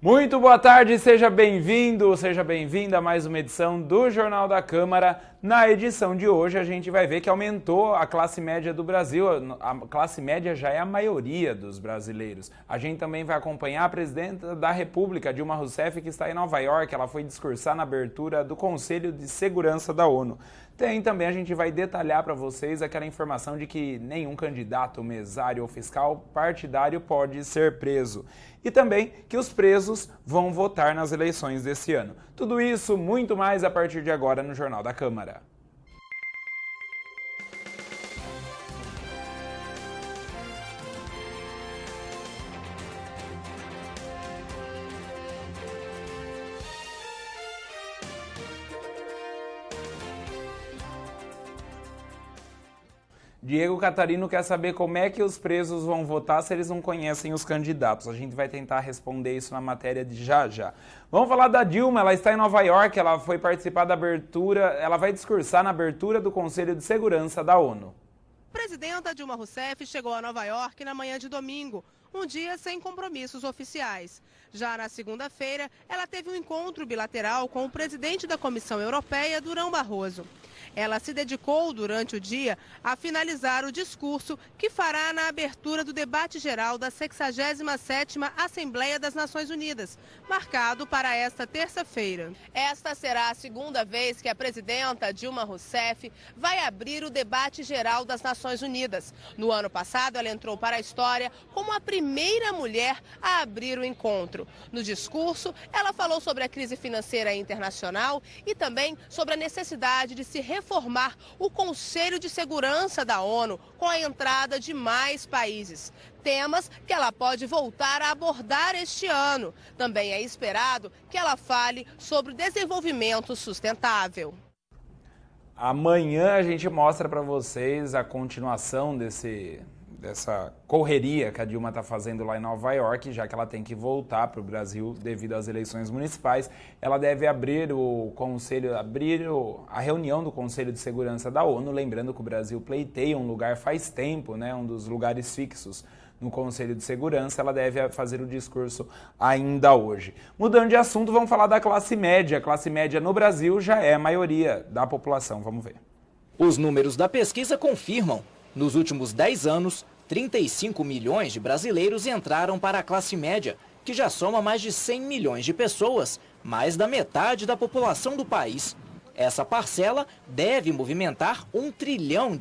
Muito boa tarde, seja bem-vindo, seja bem-vinda a mais uma edição do Jornal da Câmara. Na edição de hoje a gente vai ver que aumentou a classe média do Brasil. A classe média já é a maioria dos brasileiros. A gente também vai acompanhar a presidenta da República, Dilma Rousseff, que está em Nova York. Ela foi discursar na abertura do Conselho de Segurança da ONU. Também a gente vai detalhar para vocês aquela informação de que nenhum candidato, mesário ou fiscal partidário pode ser preso. E também que os presos vão votar nas eleições desse ano. Tudo isso, muito mais a partir de agora no Jornal da Câmara. Diego Catarino quer saber como é que os presos vão votar se eles não conhecem os candidatos. A gente vai tentar responder isso na matéria de já. Vamos falar da Dilma, ela está em Nova York, ela foi participar da abertura, ela vai discursar na abertura do Conselho de Segurança da ONU. A presidenta Dilma Rousseff chegou a Nova York na manhã de domingo, um dia sem compromissos oficiais. Já na segunda-feira, ela teve um encontro bilateral com o presidente da Comissão Europeia, Durão Barroso. Ela se dedicou durante o dia a finalizar o discurso que fará na abertura do debate geral da 67ª Assembleia das Nações Unidas, marcado para esta terça-feira. Esta será a segunda vez que a presidenta Dilma Rousseff vai abrir o debate geral das Nações Unidas. No ano passado, ela entrou para a história como a primeira mulher a abrir o encontro. No discurso, ela falou sobre a crise financeira internacional e também sobre a necessidade de se reformar o Conselho de Segurança da ONU com a entrada de mais países. Temas que ela pode voltar a abordar este ano. Também é esperado que ela fale sobre o desenvolvimento sustentável. Amanhã a gente mostra para vocês a continuação dessa correria que a Dilma está fazendo lá em Nova York, já que ela tem que voltar para o Brasil devido às eleições municipais. Ela deve abrir a reunião do Conselho de Segurança da ONU, lembrando que o Brasil pleiteia um lugar faz tempo, né, um dos lugares fixos no Conselho de Segurança. Ela deve fazer o discurso ainda hoje. Mudando de assunto, vamos falar da classe média. A classe média no Brasil já é a maioria da população. Vamos ver. Os números da pesquisa confirmam. Nos últimos 10 anos, 35 milhões de brasileiros entraram para a classe média, que já soma mais de 100 milhões de pessoas, mais da metade da população do país. Essa parcela deve movimentar R$1 trilhão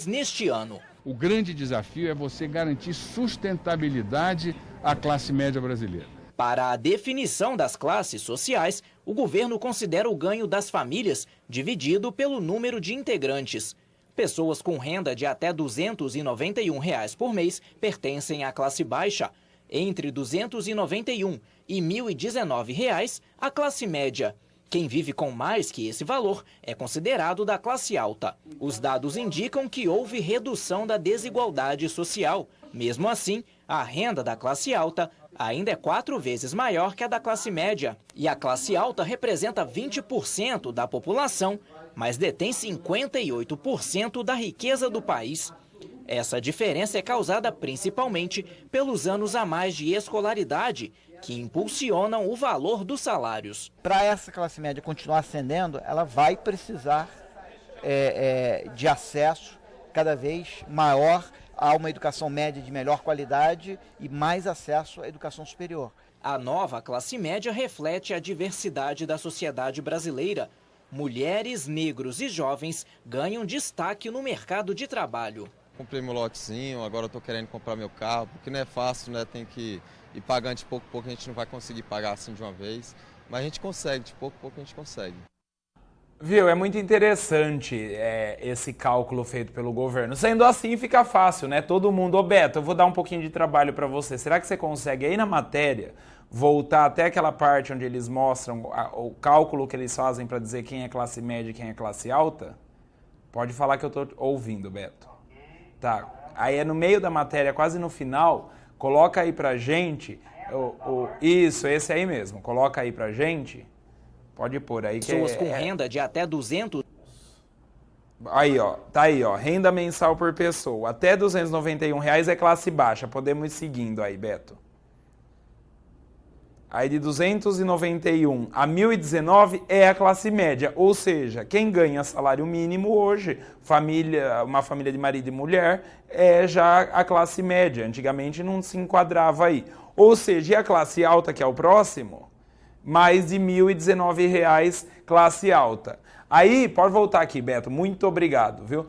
neste ano. O grande desafio é você garantir sustentabilidade à classe média brasileira. Para a definição das classes sociais, o governo considera o ganho das famílias dividido pelo número de integrantes. Pessoas com renda de até R$ 291 por mês pertencem à classe baixa. Entre R$ 291 e R$ 1.019, a classe média. Quem vive com mais que esse valor é considerado da classe alta. Os dados indicam que houve redução da desigualdade social. Mesmo assim, a renda da classe alta ainda é 4 vezes maior que a da classe média. E a classe alta representa 20% da população, mas detém 58% da riqueza do país. Essa diferença é causada principalmente pelos anos a mais de escolaridade, que impulsionam o valor dos salários. Para essa classe média continuar ascendendo, ela vai precisar de acesso cada vez maior a uma educação média de melhor qualidade e mais acesso à educação superior. A nova classe média reflete a diversidade da sociedade brasileira. Mulheres, negros e jovens ganham destaque no mercado de trabalho. Comprei meu lotezinho, agora estou querendo comprar meu carro, porque não é fácil, né? Tem que ir pagando de pouco a pouco, a gente não vai conseguir pagar assim de uma vez, mas a gente consegue, de pouco a pouco a gente consegue. Viu, é muito interessante esse cálculo feito pelo governo. Sendo assim, fica fácil, né? Todo mundo, ô Beto, eu vou dar um pouquinho de trabalho para você. Será que você consegue aí na matéria voltar até aquela parte onde eles mostram o cálculo que eles fazem para dizer quem é classe média e quem é classe alta? Pode falar que eu estou ouvindo, Beto. Tá, aí é no meio da matéria, quase no final, coloca aí pra gente, isso, esse aí mesmo, coloca aí pra gente, pode pôr aí. Pessoas com renda de até 200... Aí, ó, tá aí, ó, renda mensal por pessoa, até R$ 291 é classe baixa, podemos ir seguindo aí, Beto. Aí de 291 a 1.019 é a classe média, ou seja, quem ganha salário mínimo hoje, uma família de marido e mulher, é já a classe média. Antigamente não se enquadrava aí. Ou seja, e a classe alta, que é o próximo, mais de R$ 1.019, classe alta. Aí, pode voltar aqui, Beto, muito obrigado, viu?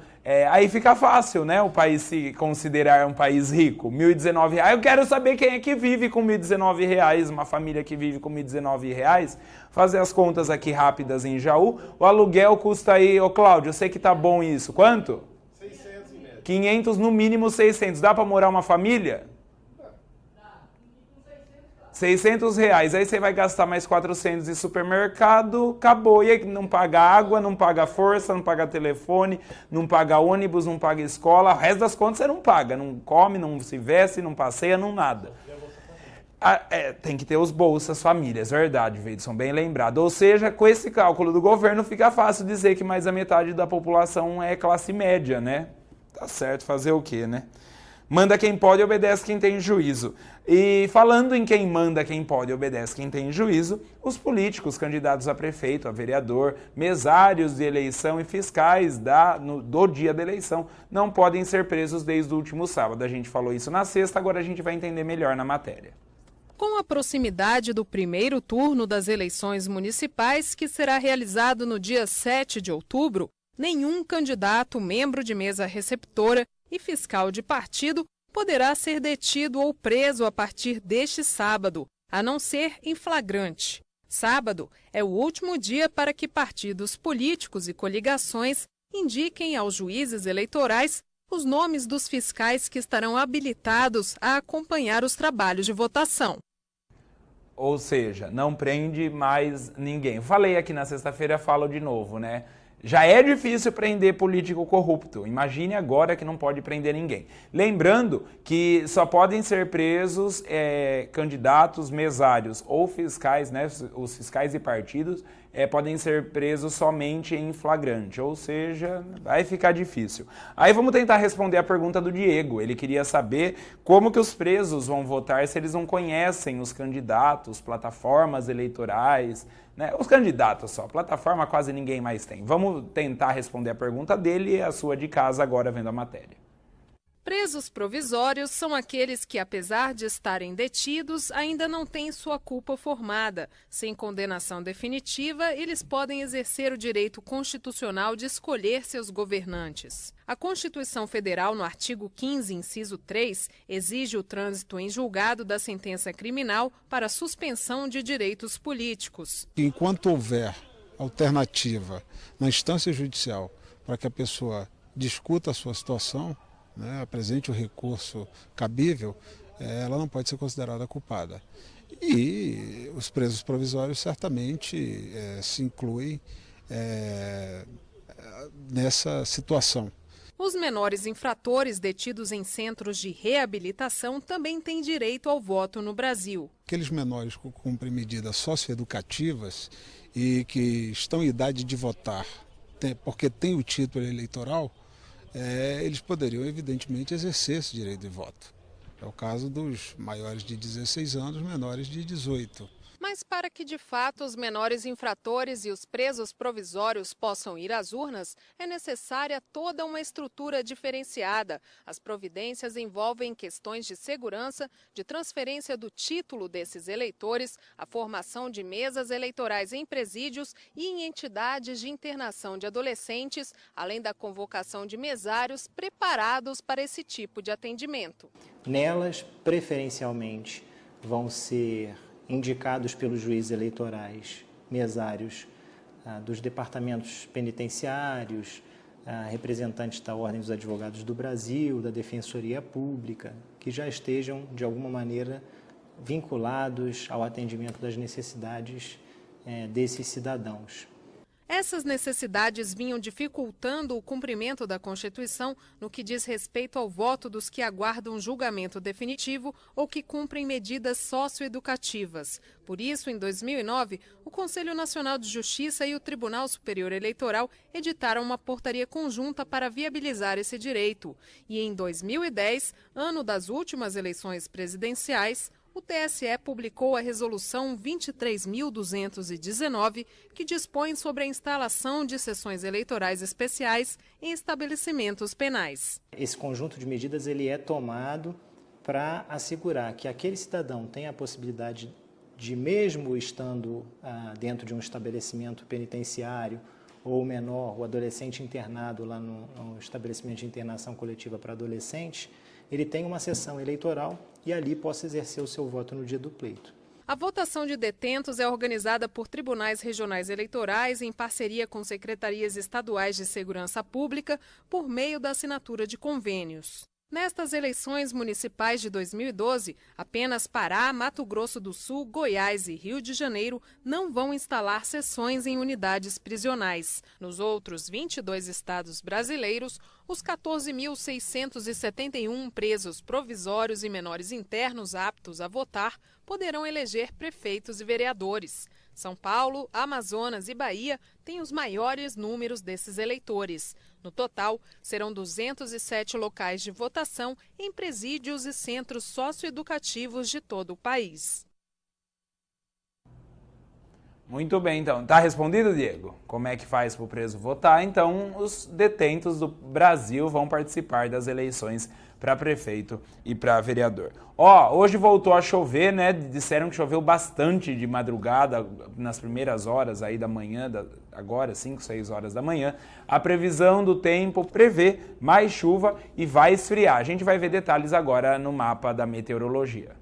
Aí fica fácil, né, o país se considerar um país rico. R$ 1.019. Eu quero saber quem é que vive com R$ 1.019, uma família que vive com R$ 1.019. Fazer as contas aqui rápidas em Jaú. O aluguel custa aí, ô Cláudio, eu sei que tá bom isso. Quanto? 600 em média. 500, no mínimo 600. Dá para morar uma família? R$600, aí você vai gastar mais 400 em supermercado, acabou. E aí não paga água, não paga força, não paga telefone, não paga ônibus, não paga escola. O resto das contas você não paga, não come, não se veste, não passeia, não nada. Tem que ter os bolsas famílias, verdade, Veidson, bem lembrado. Ou seja, com esse cálculo do governo fica fácil dizer que mais da metade da população é classe média, né? Tá certo, fazer o quê, né? Manda quem pode, obedece quem tem juízo. E falando em quem manda, quem pode, obedece quem tem juízo, os políticos, candidatos a prefeito, a vereador, mesários de eleição e fiscais do dia da eleição não podem ser presos desde o último sábado. A gente falou isso na sexta, agora a gente vai entender melhor na matéria. Com a proximidade do primeiro turno das eleições municipais, que será realizado no dia 7 de outubro, nenhum candidato, membro de mesa receptora e fiscal de partido poderá ser detido ou preso a partir deste sábado, a não ser em flagrante. Sábado é o último dia para que partidos políticos e coligações indiquem aos juízes eleitorais os nomes dos fiscais que estarão habilitados a acompanhar os trabalhos de votação. Ou seja, não prende mais ninguém. Falei aqui na sexta-feira, falo de novo, né? Já é difícil prender político corrupto. Imagine agora que não pode prender ninguém. Lembrando que só podem ser presos candidatos, mesários ou fiscais, né? Os fiscais e partidos podem ser presos somente em flagrante. Ou seja, vai ficar difícil. Aí vamos tentar responder a pergunta do Diego. Ele queria saber como que os presos vão votar se eles não conhecem os candidatos, plataformas eleitorais, né? Os candidatos só, plataforma quase ninguém mais tem. Vamos tentar responder a pergunta dele e a sua de casa agora vendo a matéria. Presos provisórios são aqueles que, apesar de estarem detidos, ainda não têm sua culpa formada. Sem condenação definitiva, eles podem exercer o direito constitucional de escolher seus governantes. A Constituição Federal, no artigo 15, inciso 3, exige o trânsito em julgado da sentença criminal para suspensão de direitos políticos. Enquanto houver alternativa na instância judicial para que a pessoa discuta a sua situação, né, apresente o recurso cabível, ela não pode ser considerada culpada. E os presos provisórios certamente se incluem nessa situação. Os menores infratores detidos em centros de reabilitação também têm direito ao voto no Brasil. Aqueles menores que cumprem medidas socioeducativas e que estão em idade de votar, porque têm o título eleitoral, eles poderiam, evidentemente, exercer esse direito de voto. É o caso dos maiores de 16 anos, menores de 18. Mas para que, de fato, os menores infratores e os presos provisórios possam ir às urnas, é necessária toda uma estrutura diferenciada. As providências envolvem questões de segurança, de transferência do título desses eleitores, a formação de mesas eleitorais em presídios e em entidades de internação de adolescentes, além da convocação de mesários preparados para esse tipo de atendimento. Nelas, preferencialmente, vão ser indicados pelos juízes eleitorais, mesários dos departamentos penitenciários, representantes da Ordem dos Advogados do Brasil, da Defensoria Pública, que já estejam, de alguma maneira, vinculados ao atendimento das necessidades desses cidadãos. Essas necessidades vinham dificultando o cumprimento da Constituição no que diz respeito ao voto dos que aguardam julgamento definitivo ou que cumprem medidas socioeducativas. Por isso, em 2009, o Conselho Nacional de Justiça e o Tribunal Superior Eleitoral editaram uma portaria conjunta para viabilizar esse direito. E em 2010, ano das últimas eleições presidenciais, o TSE publicou a Resolução 23.219, que dispõe sobre a instalação de sessões eleitorais especiais em estabelecimentos penais. Esse conjunto de medidas ele é tomado para assegurar que aquele cidadão tenha a possibilidade de, mesmo estando dentro de um estabelecimento penitenciário, ou o menor, o adolescente internado lá no estabelecimento de internação coletiva para adolescentes, ele tem uma sessão eleitoral e ali possa exercer o seu voto no dia do pleito. A votação de detentos é organizada por tribunais regionais eleitorais em parceria com secretarias estaduais de segurança pública por meio da assinatura de convênios. Nestas eleições municipais de 2012, apenas Pará, Mato Grosso do Sul, Goiás e Rio de Janeiro não vão instalar sessões em unidades prisionais. Nos outros 22 estados brasileiros, os 14.671 presos provisórios e menores internos aptos a votar poderão eleger prefeitos e vereadores. São Paulo, Amazonas e Bahia têm os maiores números desses eleitores. No total, serão 207 locais de votação em presídios e centros socioeducativos de todo o país. Muito bem, então. Tá respondido, Diego? Como é que faz para o preso votar? Então, os detentos do Brasil vão participar das eleições para prefeito e para vereador. Hoje voltou a chover, né? Disseram que choveu bastante de madrugada, nas primeiras horas aí da manhã, agora 5, 6 horas da manhã. A previsão do tempo prevê mais chuva e vai esfriar. A gente vai ver detalhes agora no mapa da meteorologia.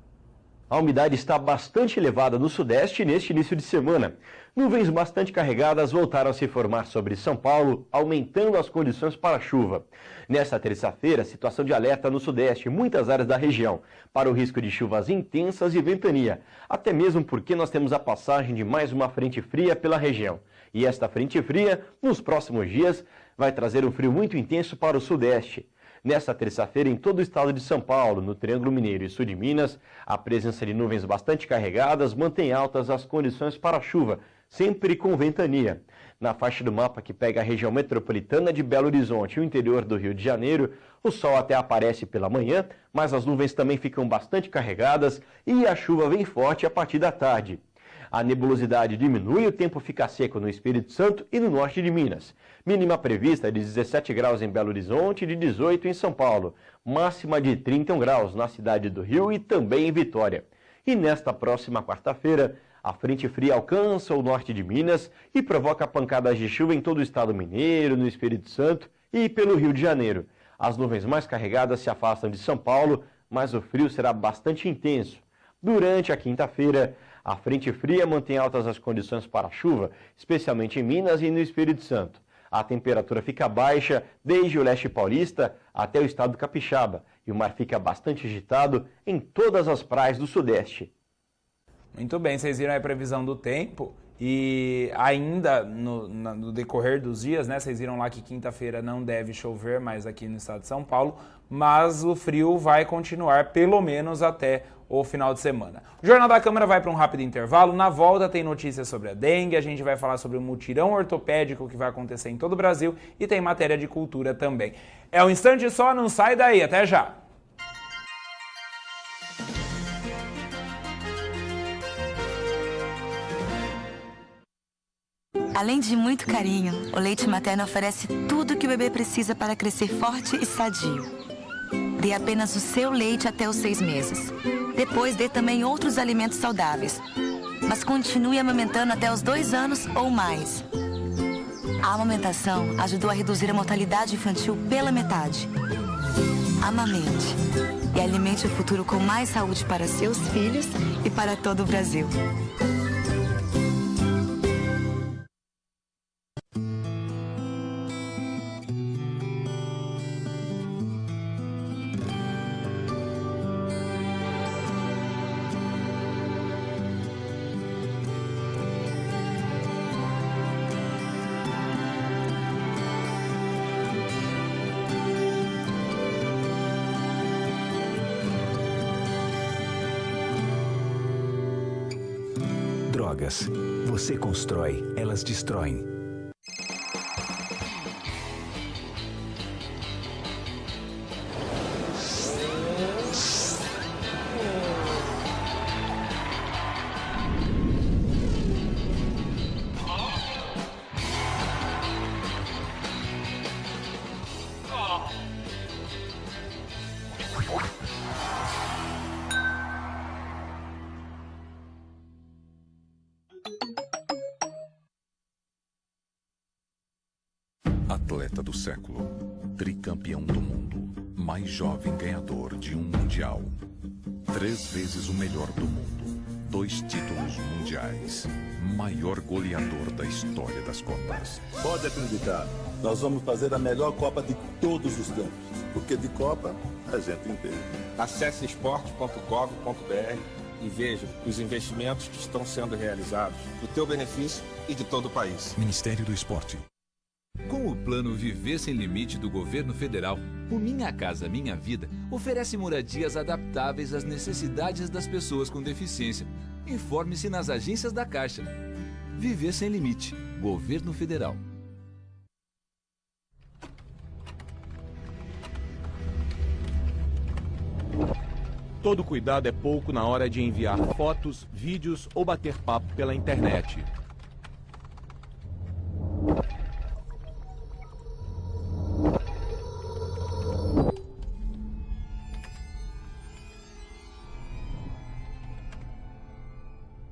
A umidade está bastante elevada no sudeste neste início de semana. Nuvens bastante carregadas voltaram a se formar sobre São Paulo, aumentando as condições para a chuva. Nesta terça-feira, situação de alerta no sudeste, muitas áreas da região, para o risco de chuvas intensas e ventania, até mesmo porque nós temos a passagem de mais uma frente fria pela região. E esta frente fria, nos próximos dias, vai trazer um frio muito intenso para o sudeste. Nesta terça-feira, em todo o estado de São Paulo, no Triângulo Mineiro e sul de Minas, a presença de nuvens bastante carregadas mantém altas as condições para a chuva, sempre com ventania. Na faixa do mapa que pega a região metropolitana de Belo Horizonte e o interior do Rio de Janeiro, o sol até aparece pela manhã, mas as nuvens também ficam bastante carregadas e a chuva vem forte a partir da tarde. A nebulosidade diminui e o tempo fica seco no Espírito Santo e no norte de Minas. Mínima prevista de 17 graus em Belo Horizonte e de 18 em São Paulo. Máxima de 31 graus na cidade do Rio e também em Vitória. E nesta próxima quarta-feira, a frente fria alcança o norte de Minas e provoca pancadas de chuva em todo o estado mineiro, no Espírito Santo e pelo Rio de Janeiro. As nuvens mais carregadas se afastam de São Paulo, mas o frio será bastante intenso. Durante a quinta-feira, a frente fria mantém altas as condições para a chuva, especialmente em Minas e no Espírito Santo. A temperatura fica baixa desde o leste paulista até o estado capixaba e o mar fica bastante agitado em todas as praias do sudeste. Muito bem, vocês viram a previsão do tempo e ainda no decorrer dos dias, né? Vocês viram lá que quinta-feira não deve chover mais aqui no estado de São Paulo, mas o frio vai continuar pelo menos até o final de semana. O Jornal da Câmara vai para um rápido intervalo. Na volta tem notícias sobre a dengue, a gente vai falar sobre o mutirão ortopédico que vai acontecer em todo o Brasil e tem matéria de cultura também. É um instante só, não sai daí, até já! Além de muito carinho, o leite materno oferece tudo o que o bebê precisa para crescer forte e sadio. Dê apenas o seu leite até os 6 meses. Depois dê também outros alimentos saudáveis. Mas continue amamentando até os 2 anos ou mais. A amamentação ajudou a reduzir a mortalidade infantil pela metade. Amamente e alimente o futuro com mais saúde para seus filhos e para todo o Brasil. Drogas. Você constrói, elas destroem. atleta do século, tricampeão do mundo, mais jovem ganhador de um mundial, 3 vezes o melhor do mundo, 2 títulos mundiais, maior goleador da história das Copas. Pode acreditar, nós vamos fazer a melhor Copa de todos os tempos, porque de Copa a gente entende. Acesse esporte.gov.br e veja os investimentos que estão sendo realizados para o teu benefício e de todo o país. Ministério do Esporte. Com o plano Viver Sem Limite do Governo Federal, o Minha Casa Minha Vida oferece moradias adaptáveis às necessidades das pessoas com deficiência. Informe-se nas agências da Caixa. Viver Sem Limite, Governo Federal. Todo cuidado é pouco na hora de enviar fotos, vídeos ou bater papo pela internet.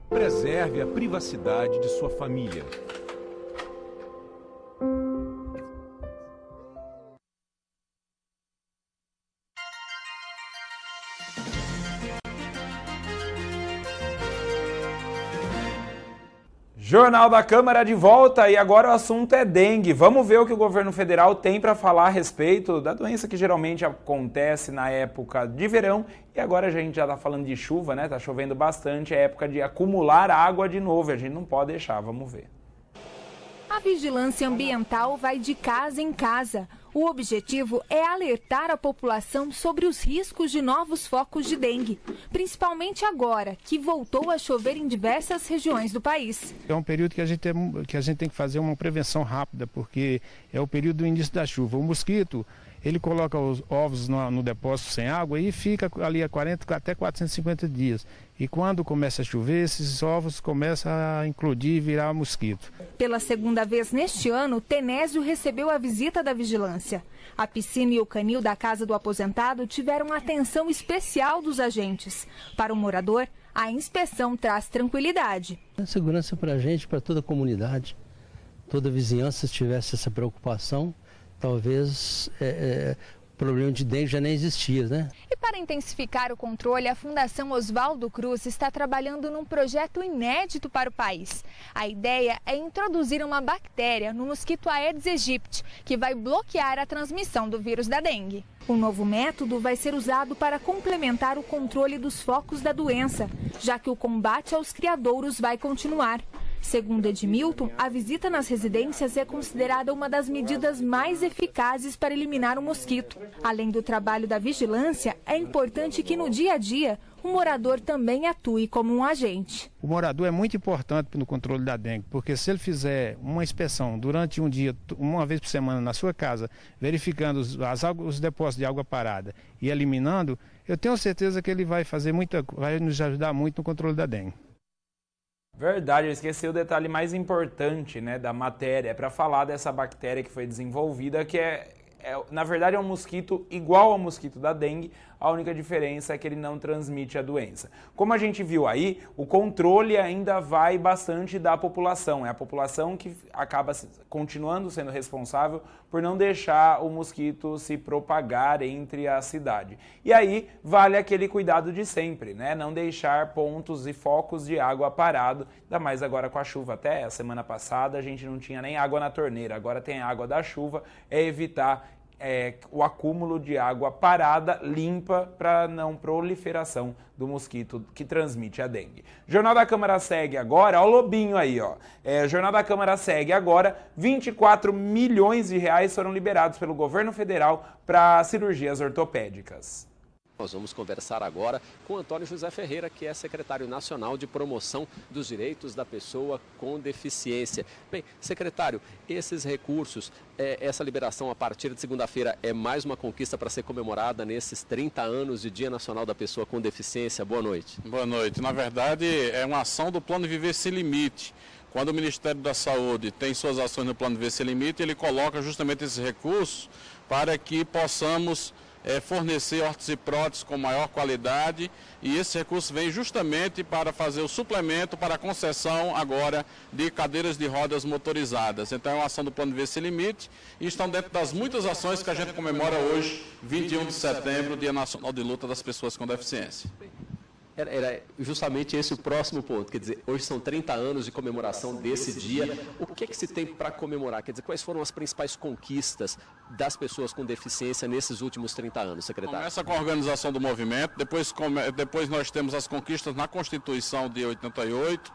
Preserve a privacidade de sua família. Jornal da Câmara de volta e agora o assunto é dengue. Vamos ver o que o governo federal tem para falar a respeito da doença que geralmente acontece na época de verão e agora a gente já está falando de chuva, né? Tá chovendo bastante, é época de acumular água de novo, a gente não pode deixar, vamos ver. A vigilância ambiental vai de casa em casa. O objetivo é alertar a população sobre os riscos de novos focos de dengue, principalmente agora, que voltou a chover em diversas regiões do país. É um período que a gente tem que fazer uma prevenção rápida, porque é o período do início da chuva. O mosquito, ele coloca os ovos no depósito sem água e fica ali a 40 até 450 dias. E quando começa a chover, esses ovos começam a eclodir e virar mosquito. Pela segunda vez neste ano, Tenésio recebeu a visita da vigilância. A piscina e o canil da casa do aposentado tiveram atenção especial dos agentes. Para o morador, a inspeção traz tranquilidade. É segurança para a gente, para toda a comunidade. Toda a vizinhança, se tivesse essa preocupação, talvez o problema de dengue já nem existia, né? E para intensificar o controle, a Fundação Oswaldo Cruz está trabalhando num projeto inédito para o país. A ideia é introduzir uma bactéria no mosquito Aedes aegypti, que vai bloquear a transmissão do vírus da dengue. O novo método vai ser usado para complementar o controle dos focos da doença, já que o combate aos criadouros vai continuar. Segundo Edmilton, a visita nas residências é considerada uma das medidas mais eficazes para eliminar o mosquito. Além do trabalho da vigilância, é importante que no dia a dia o morador também atue como um agente. O morador é muito importante no controle da dengue, porque se ele fizer uma inspeção durante um dia, uma vez por semana na sua casa, verificando os depósitos de água parada e eliminando, eu tenho certeza que ele vai nos ajudar muito no controle da dengue. Verdade, eu esqueci o detalhe mais importante, né, da matéria, é para falar dessa bactéria que foi desenvolvida, que na verdade é um mosquito igual ao mosquito da dengue, a única diferença é que ele não transmite a doença. Como a gente viu aí, o controle ainda vai bastante da população, é a população que acaba continuando sendo responsável por não deixar o mosquito se propagar entre a cidade. E aí vale aquele cuidado de sempre, né? Não deixar pontos e focos de água parado, ainda mais agora com a chuva. Até a semana passada a gente não tinha nem água na torneira, agora tem água da chuva, é evitar o acúmulo de água parada, limpa, para não proliferação do mosquito que transmite a dengue. Jornal da Câmara segue agora, ó o lobinho aí, ó. Jornal da Câmara segue agora, 24 milhões de reais foram liberados pelo governo federal para cirurgias ortopédicas. Nós vamos conversar agora com Antônio José Ferreira, que é secretário nacional de promoção dos direitos da pessoa com deficiência. Bem, secretário, esses recursos, essa liberação a partir de segunda-feira é mais uma conquista para ser comemorada nesses 30 anos de Dia Nacional da Pessoa com Deficiência. Boa noite. Boa noite. Na verdade, é uma ação do Plano Viver Sem Limite. Quando o Ministério da Saúde tem suas ações no Plano Viver Sem Limite, ele coloca justamente esses recursos para que possamos fornecer órteses e próteses com maior qualidade, e esse recurso vem justamente para fazer o suplemento para a concessão agora de cadeiras de rodas motorizadas. Então é uma ação do Plano Viver Sem Limite e estão dentro das muitas ações que a gente comemora hoje, 21 de setembro, Dia Nacional de Luta das Pessoas com Deficiência. Era justamente esse o próximo ponto, quer dizer, hoje são 30 anos de comemoração desse dia. O que é que se tem para comemorar? Quer dizer, quais foram as principais conquistas das pessoas com deficiência nesses últimos 30 anos, secretário? Começa com a organização do movimento, depois nós temos as conquistas na Constituição de 88,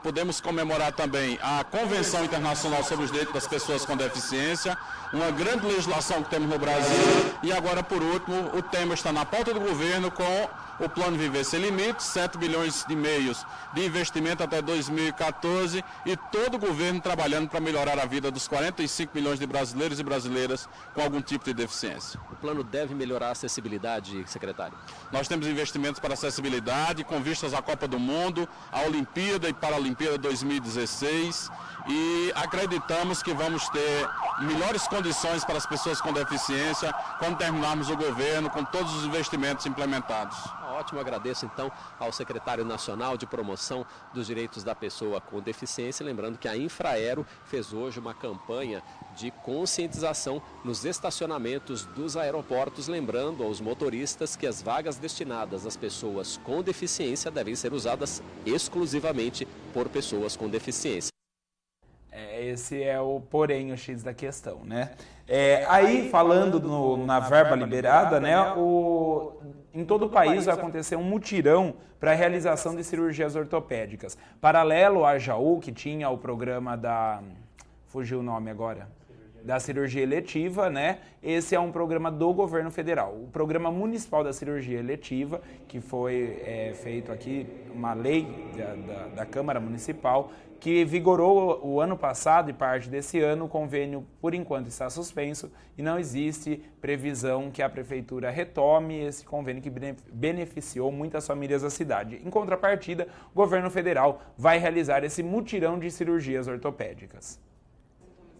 podemos comemorar também a Convenção Internacional sobre os Direitos das Pessoas com Deficiência, uma grande legislação que temos no Brasil, e agora, por último, o tema está na pauta do governo com o Plano Viver Sem Limites, 7 bilhões e meio de investimento até 2014 e todo o governo trabalhando para melhorar a vida dos 45 milhões de brasileiros e brasileiras com algum tipo de deficiência. O plano deve melhorar a acessibilidade, secretário? Nós temos investimentos para acessibilidade com vistas à Copa do Mundo, à Olimpíada e Paralimpíada 2016 e acreditamos que vamos ter melhores condições para as pessoas com deficiência quando terminarmos o governo com todos os investimentos implementados. Ótimo, agradeço então ao secretário nacional de promoção dos direitos da pessoa com deficiência, lembrando que a Infraero fez hoje uma campanha de conscientização nos estacionamentos dos aeroportos, lembrando aos motoristas que as vagas destinadas às pessoas com deficiência devem ser usadas exclusivamente por pessoas com deficiência. Esse é o porém, o X da questão, né? Aí, falando na verba liberada, né, em todo o país vai acontecer um mutirão para a realização de cirurgias ortopédicas. Paralelo à Jaú, que tinha o programa da... fugiu o nome agora... da cirurgia eletiva, né? Esse é um programa do governo federal. O programa municipal da cirurgia eletiva, que foi feito aqui, uma lei da Câmara Municipal, que vigorou o ano passado e parte desse ano, o convênio, por enquanto, está suspenso e não existe previsão que a Prefeitura retome esse convênio que beneficiou muitas famílias da cidade. Em contrapartida, o governo federal vai realizar esse mutirão de cirurgias ortopédicas.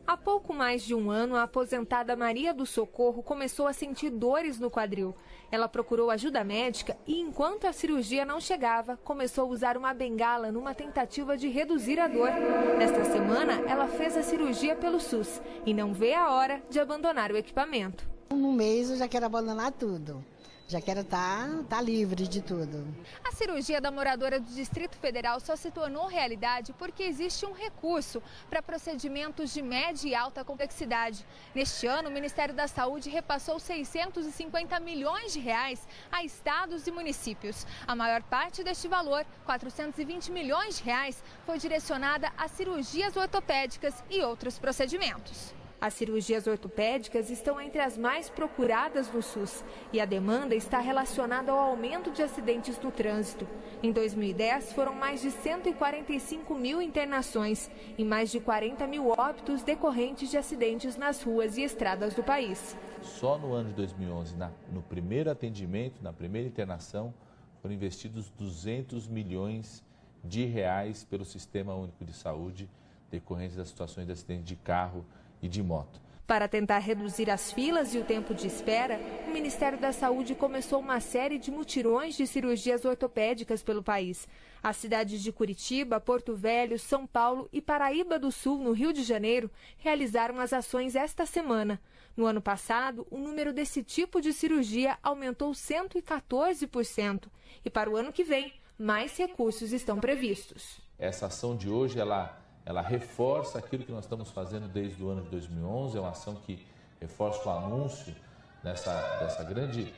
Há pouco mais de um ano, a aposentada Maria do Socorro começou a sentir dores no quadril. Ela procurou ajuda médica e, enquanto a cirurgia não chegava, começou a usar uma bengala numa tentativa de reduzir a dor. Nesta semana, ela fez a cirurgia pelo SUS e não vê a hora de abandonar o equipamento. No mês eu já quero abandonar tudo. Já quero estar livre de tudo. A cirurgia da moradora do Distrito Federal só se tornou realidade porque existe um recurso para procedimentos de média e alta complexidade. Neste ano, o Ministério da Saúde repassou 650 milhões de reais a estados e municípios. A maior parte deste valor, 420 milhões de reais, foi direcionada a cirurgias ortopédicas e outros procedimentos. As cirurgias ortopédicas estão entre as mais procuradas no SUS e a demanda está relacionada ao aumento de acidentes no trânsito. Em 2010, foram mais de 145 mil internações e mais de 40 mil óbitos decorrentes de acidentes nas ruas e estradas do país. Só no ano de 2011, no primeiro atendimento, na primeira internação, foram investidos 200 milhões de reais pelo Sistema Único de Saúde, decorrentes das situações de acidente de carro e de moto. Para tentar reduzir as filas e o tempo de espera, o Ministério da Saúde começou uma série de mutirões de cirurgias ortopédicas pelo país. As cidades de Curitiba, Porto Velho, São Paulo e Paraíba do Sul, no Rio de Janeiro, realizaram as ações esta semana. No ano passado, o número desse tipo de cirurgia aumentou 114%. E para o ano que vem, mais recursos estão previstos. Essa ação de hoje, ela reforça aquilo que nós estamos fazendo desde o ano de 2011, é uma ação que reforça o anúncio dessa grande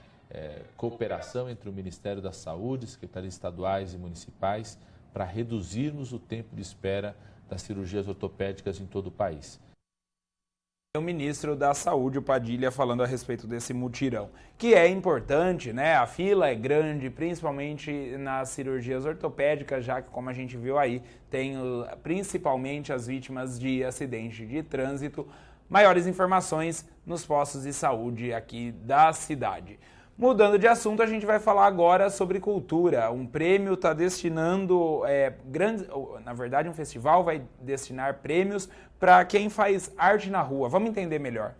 cooperação entre o Ministério da Saúde, secretarias estaduais e municipais, para reduzirmos o tempo de espera das cirurgias ortopédicas em todo o país. O ministro da Saúde, o Padilha, falando a respeito desse mutirão, que é importante, né? A fila é grande, principalmente nas cirurgias ortopédicas, já que, como a gente viu aí, tem principalmente as vítimas de acidente de trânsito. Maiores informações nos postos de saúde aqui da cidade. Mudando de assunto, a gente vai falar agora sobre cultura. Um prêmio está destinando, na verdade, um festival vai destinar prêmios para quem faz arte na rua. Vamos entender melhor.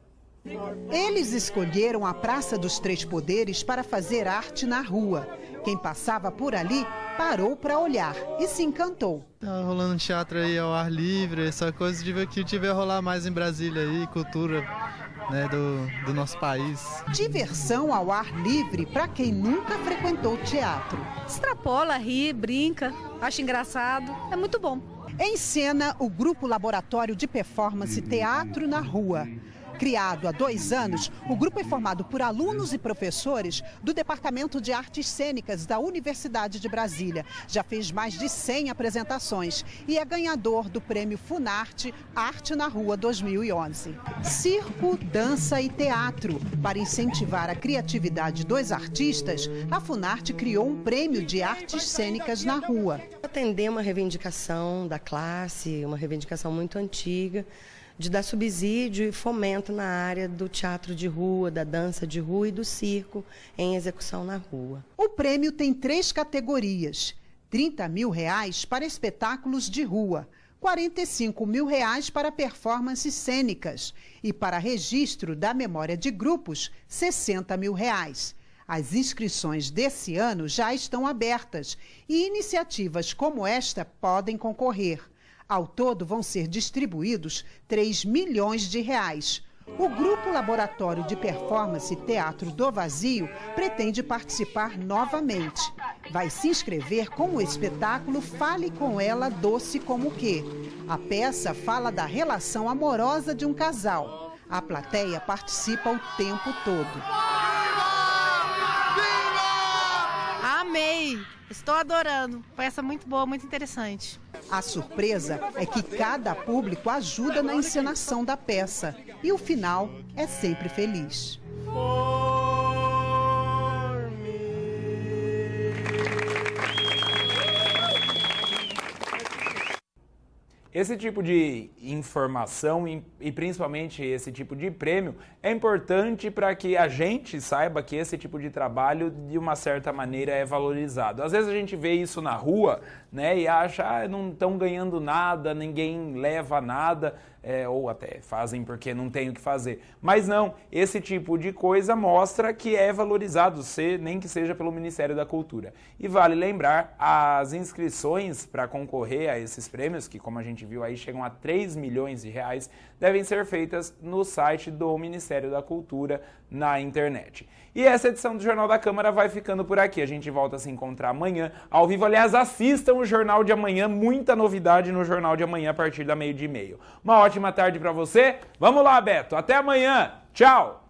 Eles escolheram a Praça dos Três Poderes para fazer arte na rua. Quem passava por ali parou para olhar e se encantou. Tá rolando um teatro aí ao ar livre, essa coisa que devia rolar mais em Brasília aí, cultura, né, do nosso país. Diversão ao ar livre para quem nunca frequentou teatro. Extrapola, ri, brinca, acha engraçado, é muito bom. Em cena, o Grupo Laboratório de Performance Teatro na Rua. Criado há 2 anos, o grupo é formado por alunos e professores do Departamento de Artes Cênicas da Universidade de Brasília. Já fez mais de 100 apresentações e é ganhador do Prêmio Funarte Arte na Rua 2011. Circo, dança e teatro. Para incentivar a criatividade dos artistas, a Funarte criou um prêmio de artes cênicas na rua. Atender uma reivindicação da classe, uma reivindicação muito antiga, de dar subsídio e fomento na área do teatro de rua, da dança de rua e do circo em execução na rua. O prêmio tem 3 categorias: R$30 mil para espetáculos de rua, R$45 mil para performances cênicas e para registro da memória de grupos, R$60 mil. As inscrições desse ano já estão abertas e iniciativas como esta podem concorrer. Ao todo, vão ser distribuídos R$3 milhões. O Grupo Laboratório de Performance Teatro do Vazio pretende participar novamente. Vai se inscrever com o espetáculo Fale com Ela, Doce Como Que. A peça fala da relação amorosa de um casal. A plateia participa o tempo todo. Amei! Estou adorando. Peça muito boa, muito interessante. A surpresa é que cada público ajuda na encenação da peça e o final é sempre feliz. Esse tipo de informação e principalmente esse tipo de prêmio é importante para que a gente saiba que esse tipo de trabalho de uma certa maneira é valorizado. Às vezes a gente vê isso na rua, né, e acha, não estão ganhando nada, ninguém leva nada, ou até fazem porque não tem o que fazer. Mas não, esse tipo de coisa mostra que é valorizado, nem que seja pelo Ministério da Cultura. E vale lembrar, as inscrições para concorrer a esses prêmios, que como a gente viu aí chegam a R$3 milhões, devem ser feitas no site do Ministério da Cultura na internet. E essa edição do Jornal da Câmara vai ficando por aqui. A gente volta a se encontrar amanhã ao vivo. Aliás, assistam o Jornal de Amanhã, muita novidade no Jornal de Amanhã a partir da 12:30. Uma ótima tarde para você. Vamos lá, Beto. Até amanhã. Tchau.